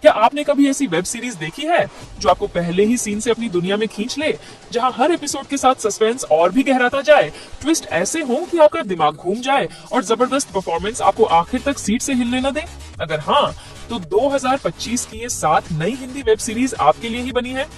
क्या आपने कभी ऐसी वेब सीरीज देखी है जो आपको पहले ही सीन से अपनी दुनिया में खींच ले, जहां हर एपिसोड के साथ सस्पेंस और भी गहराता जाए, ट्विस्ट ऐसे हो कि आपका दिमाग घूम जाए और जबरदस्त परफॉर्मेंस आपको आखिर तक सीट से हिलने न दे? अगर हाँ, तो 2025 की ये 7 नई हिंदी वेब सीरीज आपके लिए ही बनी है।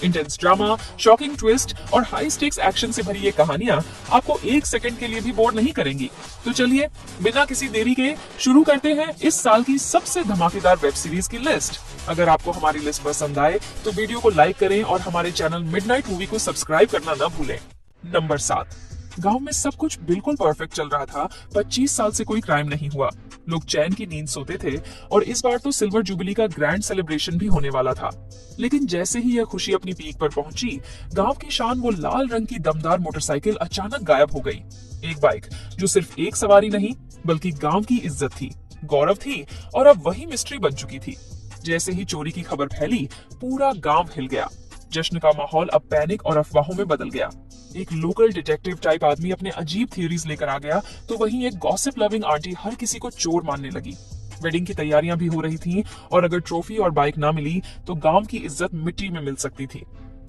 इंटेंस ड्रामा, शॉकिंग ट्विस्ट और हाई स्टेक्स एक्शन से भरी ये कहानियां आपको एक सेकंड के लिए भी बोर नहीं करेंगी। तो चलिए बिना किसी देरी के शुरू करते हैं इस साल की सबसे धमाकेदार वेब सीरीज की लिस्ट। अगर आपको हमारी लिस्ट पसंद आए तो वीडियो को लाइक करें और हमारे चैनल मिडनाइट मूवी को सब्सक्राइब करना न भूलें। नंबर 7। गांव में सब कुछ बिल्कुल परफेक्ट चल रहा था। 25 साल से कोई क्राइम नहीं हुआ, लोग चैन की नींद सोते थे और इस बार तो सिल्वर जुबली का ग्रैंड सेलिब्रेशन भी होने वाला था। लेकिन जैसे ही यह खुशी अपनी पीक पर पहुंची, गांव की शान वो लाल रंग की दमदार मोटरसाइकिल अचानक गायब हो गई। एक बाइक जो सिर्फ एक सवारी नहीं बल्कि गांव की इज्जत थी, गौरव थी और अब वही मिस्ट्री बन चुकी थी। जैसे ही चोरी की खबर फैली, पूरा गांव हिल गया। जश्न का माहौल अब पैनिक और अफवाहों में बदल गया। एक लोकल डिटेक्टिव टाइप आदमी अपने अजीब थ्योरीज लेकर आ गया, तो वहीं एक गॉसिप लविंग आंटी हर किसी को चोर मानने लगी। वेडिंग की तैयारियां भी हो रही थीं और अगर ट्रॉफी और बाइक ना मिली तो गांव की इज्जत मिट्टी में मिल सकती थी।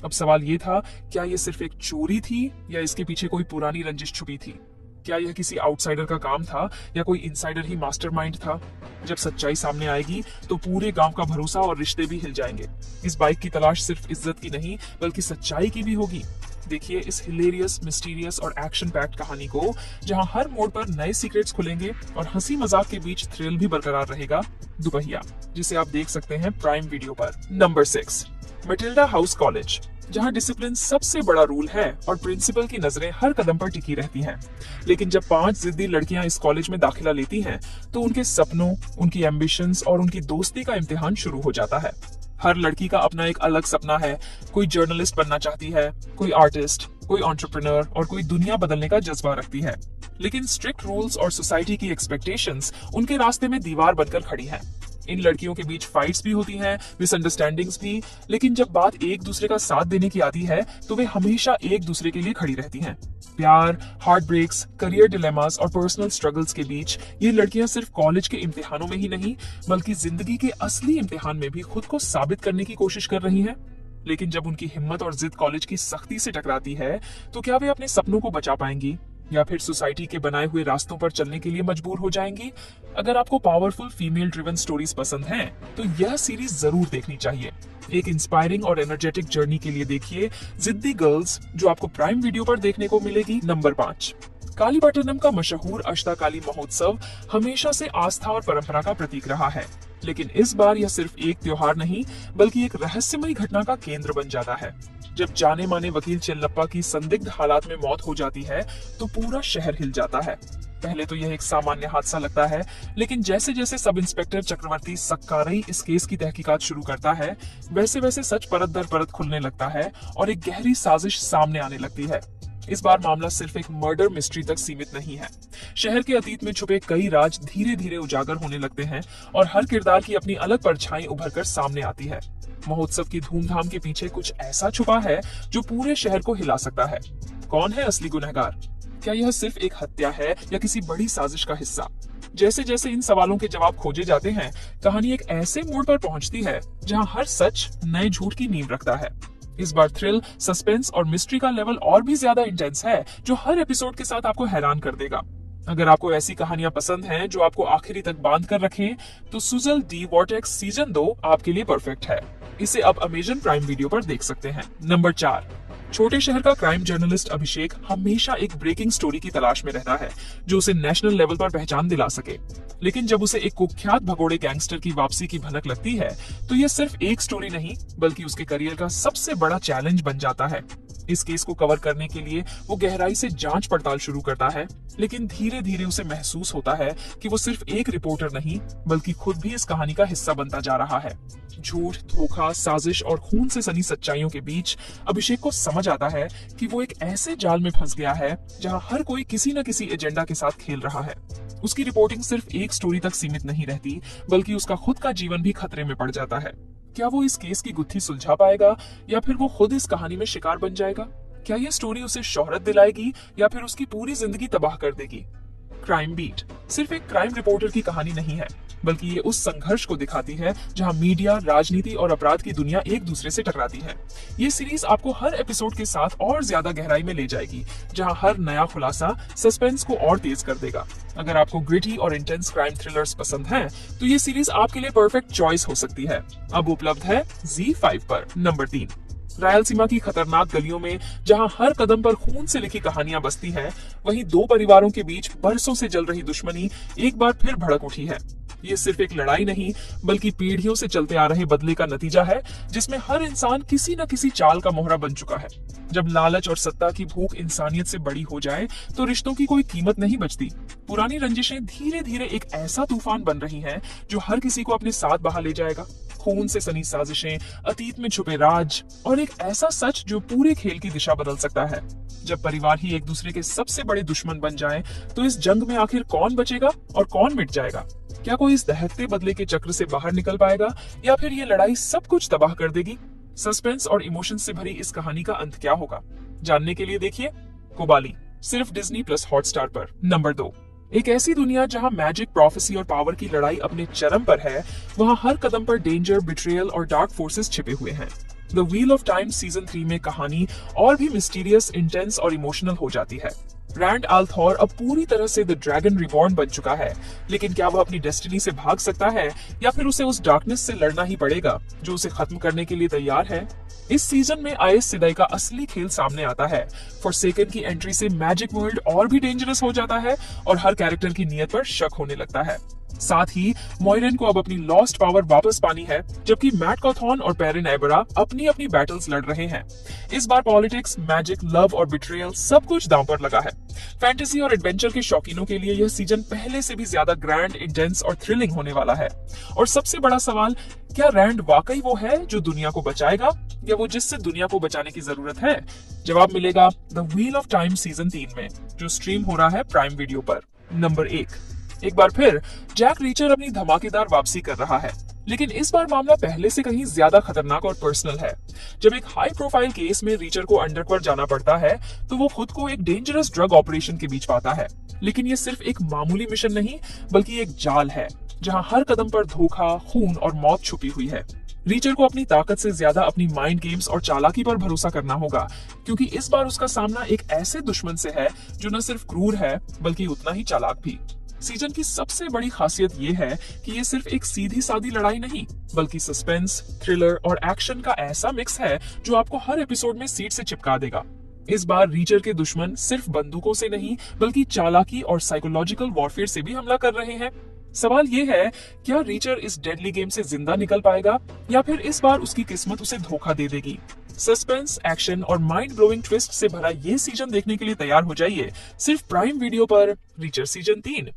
अब सवाल ये था, क्या ये सिर्फ एक चोरी थी या इसके पीछे कोई पुरानी रंजिश छुपी थी? क्या यह किसी आउटसाइडर का काम था या कोई इनसाइडर ही मास्टरमाइंड था? जब सच्चाई सामने आएगी तो पूरे गांव का भरोसा और रिश्ते भी हिल जाएंगे। इस बाइक की तलाश सिर्फ इज्जत की नहीं बल्कि सच्चाई की भी होगी। देखिए इस हिलेरियस, मिस्टीरियस और एक्शन पैक्ड कहानी को, जहां हर मोड़ पर नए सीक्रेट्स खुलेंगे और हंसी मजाक के बीच थ्रिल भी बरकरार रहेगा। दुपहिया, जिसे आप देख सकते हैं प्राइम वीडियो पर। नंबर 6। मैटिल्डा हाउस कॉलेज, जहां डिसिप्लिन सबसे बड़ा रूल है और प्रिंसिपल की नजरें हर कदम पर टिकी रहती हैं। लेकिन जब 5 जिद्दी लड़कियां इस कॉलेज में दाखिला लेती हैं, तो उनके सपनों, उनकी एम्बिशंस और उनकी दोस्ती का इम्तिहान शुरू हो जाता है। हर लड़की का अपना एक अलग सपना है। कोई जर्नलिस्ट बनना चाहती है, कोई आर्टिस्ट, कोई एंटरप्रेन्योर और कोई दुनिया बदलने का जज्बा रखती है। लेकिन स्ट्रिक्ट रूल्स और सोसाइटी की एक्सपेक्टेशंस उनके रास्ते में दीवार बनकर खड़ी हैं। इन लड़कियों के बीच फाइट्स भी होती हैं, मिसअंडरस्टैंडिंग्स भी, लेकिन जब बात एक दूसरे का साथ देने की आती है तो वे हमेशा एक दूसरे के लिए खड़ी रहती हैं। प्यार, हार्ट ब्रेक्स, करियर डिलेमास और पर्सनल स्ट्रगल्स के बीच ये लड़कियां सिर्फ कॉलेज के इम्तिहानों में ही नहीं बल्कि जिंदगी के असली इम्तिहान में भी खुद को साबित करने की कोशिश कर रही हैं। लेकिन जब उनकी हिम्मत और जिद कॉलेज की सख्ती से टकराती है, तो क्या वे अपने सपनों को बचा पाएंगी या फिर सोसाइटी के बनाए हुए रास्तों पर चलने के लिए मजबूर हो जाएंगी? अगर आपको पावरफुल फीमेल ड्रिवन स्टोरीज पसंद हैं, तो यह सीरीज जरूर देखनी चाहिए। एक इंस्पायरिंग और एनर्जेटिक जर्नी के लिए देखिए जिद्दी गर्ल्स, जो आपको प्राइम वीडियो पर देखने को मिलेगी। नंबर 5। कालीपट्टनम का मशहूर अष्टाकाली महोत्सव हमेशा से आस्था और परंपरा का प्रतीक रहा है, लेकिन इस बार यह सिर्फ एक त्योहार नहीं बल्कि एक रहस्यमयी घटना का केंद्र बन जाता है। जब जाने माने वकील चेल्लप्पा की संदिग्ध हालात में मौत हो जाती है तो पूरा शहर हिल जाता है। पहले तो यह एक सामान्य हादसा लगता है, लेकिन जैसे जैसे सब इंस्पेक्टर चक्रवर्ती सक्कारई इस केस की तहकीकात शुरू करता है, वैसे वैसे सच परत दर परत खुलने लगता है और एक गहरी साजिश सामने आने लगती है। इस बार मामला सिर्फ एक मर्डर मिस्ट्री तक सीमित नहीं है। शहर के अतीत में छुपे कई राज धीरे धीरे उजागर होने लगते हैं और हर किरदार की अपनी अलग परछाई उभर कर सामने आती है। महोत्सव की धूमधाम के पीछे कुछ ऐसा छुपा है जो पूरे शहर को हिला सकता है। कौन है असली गुनहगार? क्या यह सिर्फ एक हत्या है या किसी बड़ी साजिश का हिस्सा? जैसे जैसे इन सवालों के जवाब खोजे जाते हैं, कहानी एक ऐसे मोड़ पर पहुंचती है जहां हर सच नए झूठ की नींव रखता है। इस बार थ्रिल, सस्पेंस और मिस्ट्री का लेवल और भी ज्यादा इंटेंस है, जो हर एपिसोड के साथ आपको हैरान कर देगा। अगर आपको ऐसी कहानियां पसंद हैं जो आपको आखिरी तक बांध कर रखें, तो सुजल डी वॉर्टेक्स सीजन 2 आपके लिए परफेक्ट है। इसे अब अमेजन प्राइम वीडियो पर देख सकते हैं। नंबर 4। छोटे शहर का क्राइम जर्नलिस्ट अभिषेक हमेशा एक ब्रेकिंग स्टोरी की तलाश में रहता है जो उसे नेशनल लेवल पर पहचान दिला सके। लेकिन जब उसे एक कुख्यात भगोड़े गैंगस्टर की वापसी की भनक लगती है, तो यह सिर्फ एक स्टोरी नहीं बल्कि उसके करियर का सबसे बड़ा चैलेंज बन जाता है। इस केस को कवर करने के लिए वो गहराई से जांच पड़ताल शुरू करता है, लेकिन धीरे धीरे उसे महसूस होता है कि वो सिर्फ एक रिपोर्टर नहीं बल्कि खुद भी इस कहानी का हिस्सा बनता जा रहा है। झूठ, धोखा, साजिश और खून से सनी सच्चाइयों के बीच अभिषेक को समझ आता है कि वो एक ऐसे जाल में फंस गया है जहां हर कोई किसी न किसी एजेंडा के साथ खेल रहा है। उसकी रिपोर्टिंग सिर्फ एक स्टोरी तक सीमित नहीं रहती बल्कि उसका खुद का जीवन भी खतरे में पड़ जाता है। क्या वो इस केस की गुत्थी सुलझा पाएगा या फिर वो खुद इस कहानी में शिकार बन जाएगा? क्या ये स्टोरी उसे शोहरत दिलाएगी या फिर उसकी पूरी जिंदगी तबाह कर देगी? क्राइम बीट सिर्फ एक क्राइम रिपोर्टर की कहानी नहीं है, बल्कि ये उस संघर्ष को दिखाती है जहां मीडिया, राजनीति और अपराध की दुनिया एक दूसरे से टकराती है। ये सीरीज आपको हर एपिसोड के साथ और ज्यादा गहराई में ले जाएगी, जहां हर नया खुलासा सस्पेंस को और तेज कर देगा। अगर आपको ग्रिटी और इंटेंस क्राइम थ्रिलर्स पसंद हैं, तो ये सीरीज आपके लिए परफेक्ट चॉइस हो सकती है। अब उपलब्ध है ZEE5 पर। नंबर 3, रायलसीमा की खतरनाक गलियों में जहां हर कदम पर खून से लिखी कहानियां बसती हैं, वहीं दो परिवारों के बीच बरसों से जल रही दुश्मनी एक बार फिर भड़क उठी है। ये सिर्फ एक लड़ाई नहीं, बल्कि पीढ़ियों से चलते आ रहे बदले का नतीजा है, जिसमें हर इंसान किसी न किसी चाल का मोहरा बन चुका है। जब लालच और सत्ता की भूख इंसानियत से बड़ी हो जाए, तो रिश्तों की कोई कीमत नहीं बचती। पुरानी रंजिशें धीरे धीरे एक ऐसा तूफान बन रही हैं, जो हर किसी को अपने साथ बहा ले जाएगा। खून से सनी साजिशें, अतीत में छुपे राज और एक ऐसा सच जो पूरे खेल की दिशा बदल सकता है। जब परिवार ही एक दूसरे के सबसे बड़े दुश्मन बन जाएं, तो इस जंग में आखिर कौन बचेगा और कौन मिट जाएगा? क्या कोई इस दहकते बदले के चक्र से बाहर निकल पाएगा, या फिर ये लड़ाई सब कुछ तबाह कर देगी? सस्पेंस और इमोशन से भरी इस कहानी का अंत क्या होगा? जानने के लिए देखिए कोबाली, सिर्फ Disney+ हॉटस्टार पर। नंबर 2, एक ऐसी दुनिया जहां मैजिक, प्रोफेसी और पावर की लड़ाई अपने चरम पर है, वहां हर कदम पर डेंजर, बिट्रियल और डार्क फोर्सेस छिपे हुए हैं। The wheel of time season 3 में कहानी और भी मिस्टीरियस, इंटेंस और इमोशनल हो जाती है। रैंड आल्थोर अब पूरी तरह से द ड्रैगन रिबॉर्न बन चुका है, लेकिन क्या वह अपनी डेस्टिनी से भाग सकता है, या फिर उसे उस डार्कनेस से लड़ना ही पड़ेगा जो उसे खत्म करने के लिए तैयार है? इस सीजन में आएस सिदाई का असली खेल सामने आता है। फॉरसेकन की एंट्री से मैजिक वर्ल्ड और भी डेंजरस हो जाता है और हर कैरेक्टर की नीयत पर शक होने लगता है। साथ ही मोइरेन को अब अपनी लॉस्ट पावर वापस पानी है, जबकि मैट कॉथॉन और पेरिन एबरा अपनी अपनी बैटल्स लड़ रहे हैं। इस बार पॉलिटिक्स, मैजिक, लव और बिट्रियल सब कुछ दांव पर लगा है। फैंटेसी और एडवेंचर के शौकीनों के लिए यह सीजन पहले से भी ज्यादा ग्रैंड, इंटेंस और थ्रिलिंग होने वाला है। और सबसे बड़ा सवाल, क्या रैंड वाकई वो है जो दुनिया को बचाएगा, या वो जिससे दुनिया को बचाने की जरूरत है? जवाब मिलेगा the wheel of time season 3 में, जो स्ट्रीम हो रहा है प्राइम वीडियो पर। नंबर 1, एक बार फिर जैक रीचर अपनी धमाकेदार वापसी कर रहा है, लेकिन इस बार मामला पहले से कहीं ज्यादा खतरनाक और पर्सनल है। जब एक हाई प्रोफाइल केस में रीचर को अंडरकवर जाना पड़ता है, तो वो खुद को एक डेंजरस ड्रग ऑपरेशन के बीच पाता है। लेकिन ये सिर्फ एक मामूली मिशन नहीं, बल्कि एक जाल है जहां हर कदम पर धोखा, खून और मौत छुपी हुई है। रीचर को अपनी ताकत से ज्यादा अपनी माइंड गेम्स और चालाकी पर भरोसा करना होगा, क्योंकि इस बार उसका सामना एक ऐसे दुश्मन से है जो न सिर्फ क्रूर है, बल्कि उतना ही चालाक भी। सीजन की सबसे बड़ी खासियत ये है कि ये सिर्फ एक सीधी सादी लड़ाई नहीं, बल्कि सस्पेंस, थ्रिलर और एक्शन का ऐसा मिक्स है जो आपको हर एपिसोड में सीट से चिपका देगा। इस बार रीचर के दुश्मन सिर्फ बंदूकों से नहीं, बल्कि चालाकी और साइकोलॉजिकल वॉरफेयर से भी हमला कर रहे हैं। सवाल ये है, क्या रीचर इस डेडली गेम से जिंदा निकल पाएगा, या फिर इस बार उसकी किस्मत उसे धोखा दे देगी? सस्पेंस, एक्शन और माइंड ब्लोइंग ट्विस्ट से भरा ये सीजन देखने के लिए तैयार हो जाइए, सिर्फ प्राइम वीडियो पर। Richer season 3।